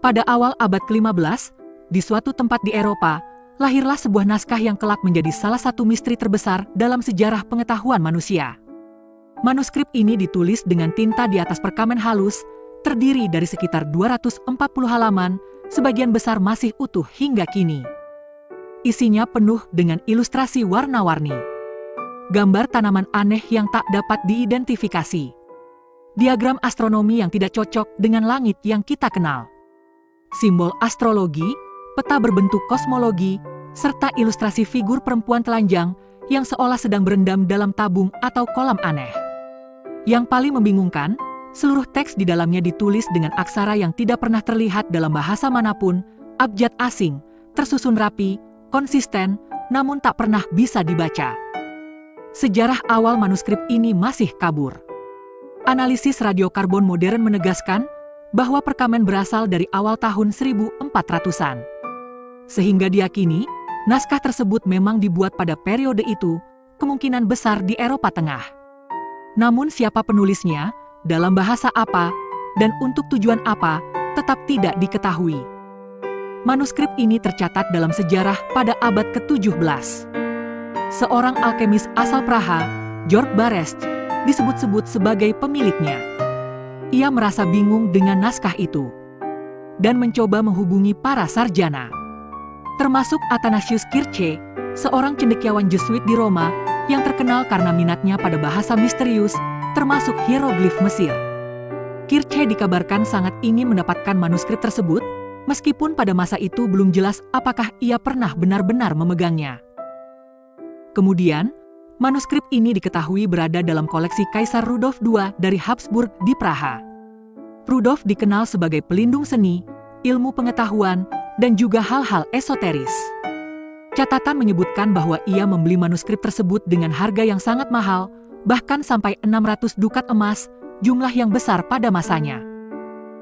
Pada awal abad ke-15, di suatu tempat di Eropa, lahirlah sebuah naskah yang kelak menjadi salah satu misteri terbesar dalam sejarah pengetahuan manusia. Manuskrip ini ditulis dengan tinta di atas perkamen halus, terdiri dari sekitar 240 halaman, sebagian besar masih utuh hingga kini. Isinya penuh dengan ilustrasi warna-warni, gambar tanaman aneh yang tak dapat diidentifikasi, diagram astronomi yang tidak cocok dengan langit yang kita kenal, simbol astrologi, peta berbentuk kosmologi, serta ilustrasi figur perempuan telanjang yang seolah sedang berendam dalam tabung atau kolam aneh. Yang paling membingungkan, seluruh teks di dalamnya ditulis dengan aksara yang tidak pernah terlihat dalam bahasa manapun, abjad asing, tersusun rapi, konsisten, namun tak pernah bisa dibaca. Sejarah awal manuskrip ini masih kabur. Analisis radiokarbon modern menegaskan bahwa perkamen berasal dari awal tahun 1400-an. Sehingga diyakini, naskah tersebut memang dibuat pada periode itu, kemungkinan besar di Eropa Tengah. Namun siapa penulisnya, dalam bahasa apa, dan untuk tujuan apa, tetap tidak diketahui. Manuskrip ini tercatat dalam sejarah pada abad ke-17. Seorang alkemis asal Praha, Georg Barest, disebut-sebut sebagai pemiliknya. Ia merasa bingung dengan naskah itu dan mencoba menghubungi para sarjana, termasuk Athanasius Kirche, seorang cendekiawan Jesuit di Roma yang terkenal karena minatnya pada bahasa misterius, termasuk hieroglif Mesir. Kirche dikabarkan sangat ingin mendapatkan manuskrip tersebut, meskipun pada masa itu belum jelas apakah ia pernah benar-benar memegangnya. Kemudian, manuskrip ini diketahui berada dalam koleksi Kaisar Rudolf II dari Habsburg di Praha. Rudolf dikenal sebagai pelindung seni, ilmu pengetahuan, dan juga hal-hal esoteris. Catatan menyebutkan bahwa ia membeli manuskrip tersebut dengan harga yang sangat mahal, bahkan sampai 600 dukat emas, jumlah yang besar pada masanya.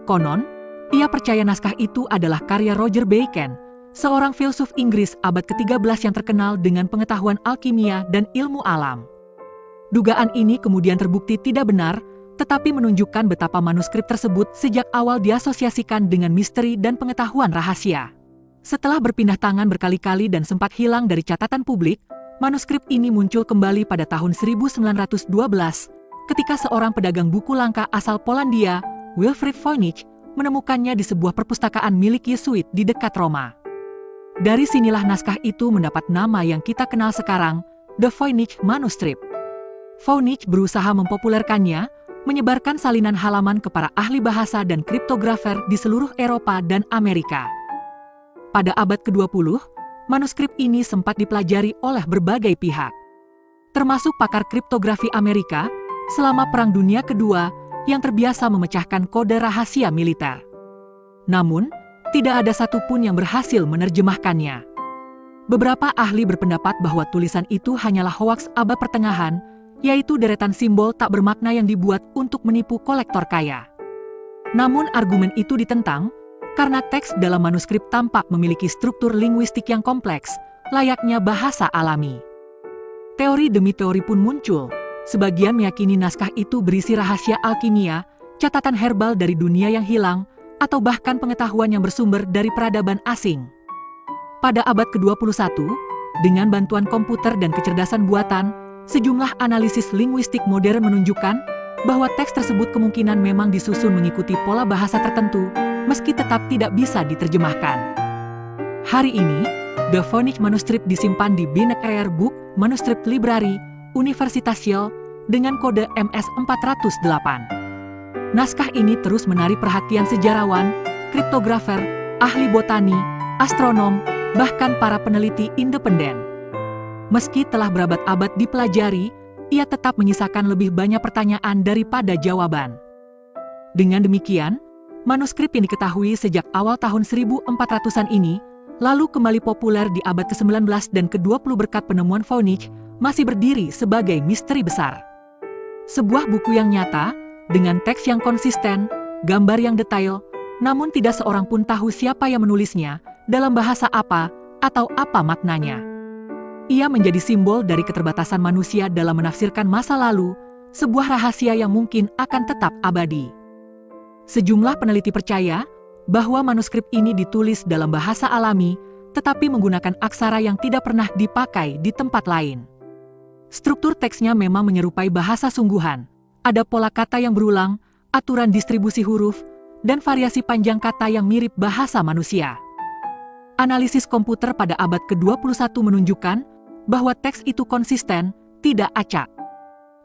Konon, ia percaya naskah itu adalah karya Roger Bacon, seorang filsuf Inggris abad ke-13 yang terkenal dengan pengetahuan alkimia dan ilmu alam. Dugaan ini kemudian terbukti tidak benar, tetapi menunjukkan betapa manuskrip tersebut sejak awal diasosiasikan dengan misteri dan pengetahuan rahasia. Setelah berpindah tangan berkali-kali dan sempat hilang dari catatan publik, manuskrip ini muncul kembali pada tahun 1912, ketika seorang pedagang buku langka asal Polandia, Wilfried Voynich, menemukannya di sebuah perpustakaan milik Yesuit di dekat Roma. Dari sinilah naskah itu mendapat nama yang kita kenal sekarang, The Voynich Manuscript. Voynich berusaha mempopulerkannya, menyebarkan salinan halaman ke para ahli bahasa dan kriptografer di seluruh Eropa dan Amerika. Pada abad ke-20, manuskrip ini sempat dipelajari oleh berbagai pihak, termasuk pakar kriptografi Amerika, selama Perang Dunia Kedua yang terbiasa memecahkan kode rahasia militer. Namun, tidak ada satupun yang berhasil menerjemahkannya. Beberapa ahli berpendapat bahwa tulisan itu hanyalah hoaks abad pertengahan, yaitu deretan simbol tak bermakna yang dibuat untuk menipu kolektor kaya. Namun argumen itu ditentang, karena teks dalam manuskrip tampak memiliki struktur linguistik yang kompleks, layaknya bahasa alami. Teori demi teori pun muncul. Sebagian meyakini naskah itu berisi rahasia alkimia, catatan herbal dari dunia yang hilang, atau bahkan pengetahuan yang bersumber dari peradaban asing. Pada abad ke-21, dengan bantuan komputer dan kecerdasan buatan, sejumlah analisis linguistik modern menunjukkan bahwa teks tersebut kemungkinan memang disusun mengikuti pola bahasa tertentu, meski tetap tidak bisa diterjemahkan. Hari ini, The Voynich Manuscript disimpan di Binek Rare Book Manuscript Library, Universitas Yale, dengan kode MS408. Naskah ini terus menarik perhatian sejarawan, kriptografer, ahli botani, astronom, bahkan para peneliti independen. Meski telah berabad-abad dipelajari, ia tetap menyisakan lebih banyak pertanyaan daripada jawaban. Dengan demikian, manuskrip yang diketahui sejak awal tahun 1400-an ini, lalu kembali populer di abad ke-19 dan ke-20 berkat penemuan Voynich, masih berdiri sebagai misteri besar. Sebuah buku yang nyata, dengan teks yang konsisten, gambar yang detail, namun tidak seorang pun tahu siapa yang menulisnya, dalam bahasa apa, atau apa maknanya. Ia menjadi simbol dari keterbatasan manusia dalam menafsirkan masa lalu, sebuah rahasia yang mungkin akan tetap abadi. Sejumlah peneliti percaya bahwa manuskrip ini ditulis dalam bahasa alami, tetapi menggunakan aksara yang tidak pernah dipakai di tempat lain. Struktur teksnya memang menyerupai bahasa sungguhan. Ada pola kata yang berulang, aturan distribusi huruf, dan variasi panjang kata yang mirip bahasa manusia. Analisis komputer pada abad ke-21 menunjukkan bahwa teks itu konsisten, tidak acak.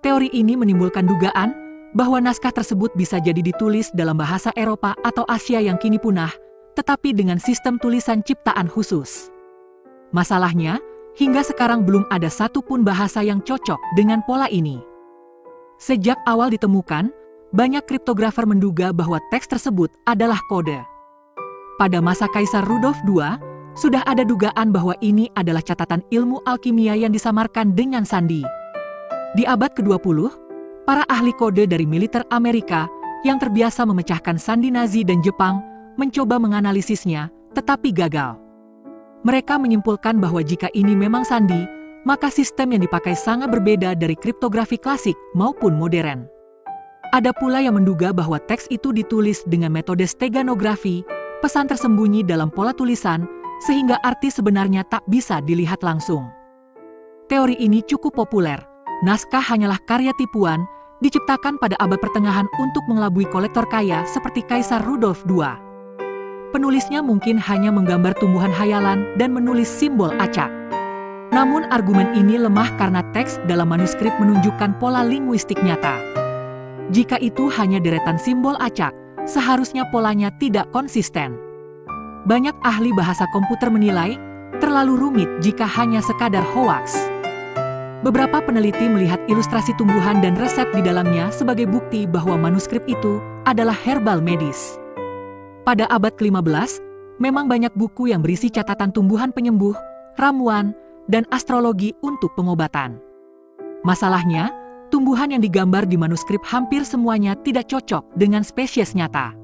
Teori ini menimbulkan dugaan bahwa naskah tersebut bisa jadi ditulis dalam bahasa Eropa atau Asia yang kini punah, tetapi dengan sistem tulisan ciptaan khusus. Masalahnya, hingga sekarang belum ada satupun bahasa yang cocok dengan pola ini. Sejak awal ditemukan, banyak kriptografer menduga bahwa teks tersebut adalah kode. Pada masa Kaisar Rudolf II, sudah ada dugaan bahwa ini adalah catatan ilmu alkimia yang disamarkan dengan sandi. Di abad ke-20, para ahli kode dari militer Amerika yang terbiasa memecahkan sandi Nazi dan Jepang mencoba menganalisisnya, tetapi gagal. Mereka menyimpulkan bahwa jika ini memang sandi, maka sistem yang dipakai sangat berbeda dari kriptografi klasik maupun modern. Ada pula yang menduga bahwa teks itu ditulis dengan metode steganografi, pesan tersembunyi dalam pola tulisan, sehingga arti sebenarnya tak bisa dilihat langsung. Teori ini cukup populer. Naskah hanyalah karya tipuan, diciptakan pada abad pertengahan untuk mengelabui kolektor kaya seperti Kaisar Rudolf II. Penulisnya mungkin hanya menggambar tumbuhan hayalan dan menulis simbol acak. Namun argumen ini lemah karena teks dalam manuskrip menunjukkan pola linguistik nyata. Jika itu hanya deretan simbol acak, seharusnya polanya tidak konsisten. Banyak ahli bahasa komputer menilai terlalu rumit jika hanya sekadar hoaks. Beberapa peneliti melihat ilustrasi tumbuhan dan resep di dalamnya sebagai bukti bahwa manuskrip itu adalah herbal medis. Pada abad ke-15, memang banyak buku yang berisi catatan tumbuhan penyembuh, ramuan, dan astrologi untuk pengobatan. Masalahnya, tumbuhan yang digambar di manuskrip hampir semuanya tidak cocok dengan spesies nyata.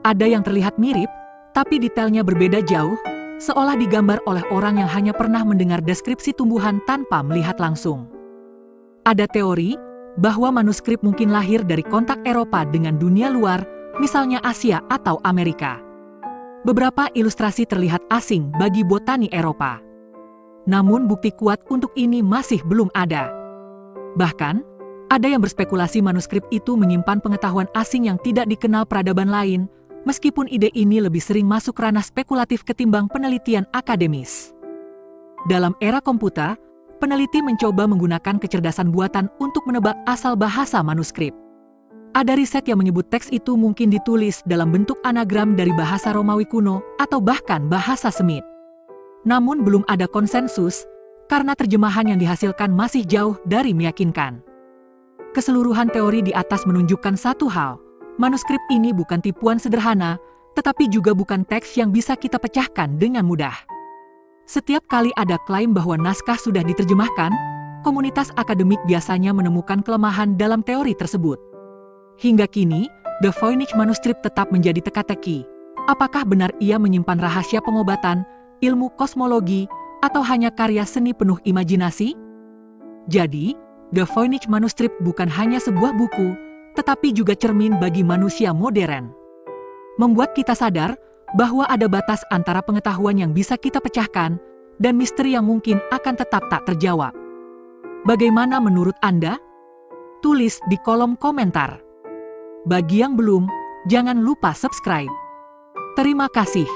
Ada yang terlihat mirip, tapi detailnya berbeda jauh, seolah digambar oleh orang yang hanya pernah mendengar deskripsi tumbuhan tanpa melihat langsung. Ada teori bahwa manuskrip mungkin lahir dari kontak Eropa dengan dunia luar, misalnya Asia atau Amerika. Beberapa ilustrasi terlihat asing bagi botani Eropa. Namun bukti kuat untuk ini masih belum ada. Bahkan, ada yang berspekulasi manuskrip itu menyimpan pengetahuan asing yang tidak dikenal peradaban lain, meskipun ide ini lebih sering masuk ranah spekulatif ketimbang penelitian akademis. Dalam era komputer, peneliti mencoba menggunakan kecerdasan buatan untuk menebak asal bahasa manuskrip. Ada riset yang menyebut teks itu mungkin ditulis dalam bentuk anagram dari bahasa Romawi kuno atau bahkan bahasa Semit. Namun belum ada konsensus, karena terjemahan yang dihasilkan masih jauh dari meyakinkan. Keseluruhan teori di atas menunjukkan satu hal. Manuskrip ini bukan tipuan sederhana, tetapi juga bukan teks yang bisa kita pecahkan dengan mudah. Setiap kali ada klaim bahwa naskah sudah diterjemahkan, komunitas akademik biasanya menemukan kelemahan dalam teori tersebut. Hingga kini, The Voynich manuskrip tetap menjadi teka-teki. Apakah benar ia menyimpan rahasia pengobatan, ilmu kosmologi, atau hanya karya seni penuh imajinasi? Jadi, The Voynich manuskrip bukan hanya sebuah buku, tetapi juga cermin bagi manusia modern. Membuat kita sadar bahwa ada batas antara pengetahuan yang bisa kita pecahkan dan misteri yang mungkin akan tetap tak terjawab. Bagaimana menurut Anda? Tulis di kolom komentar. Bagi yang belum, jangan lupa subscribe. Terima kasih.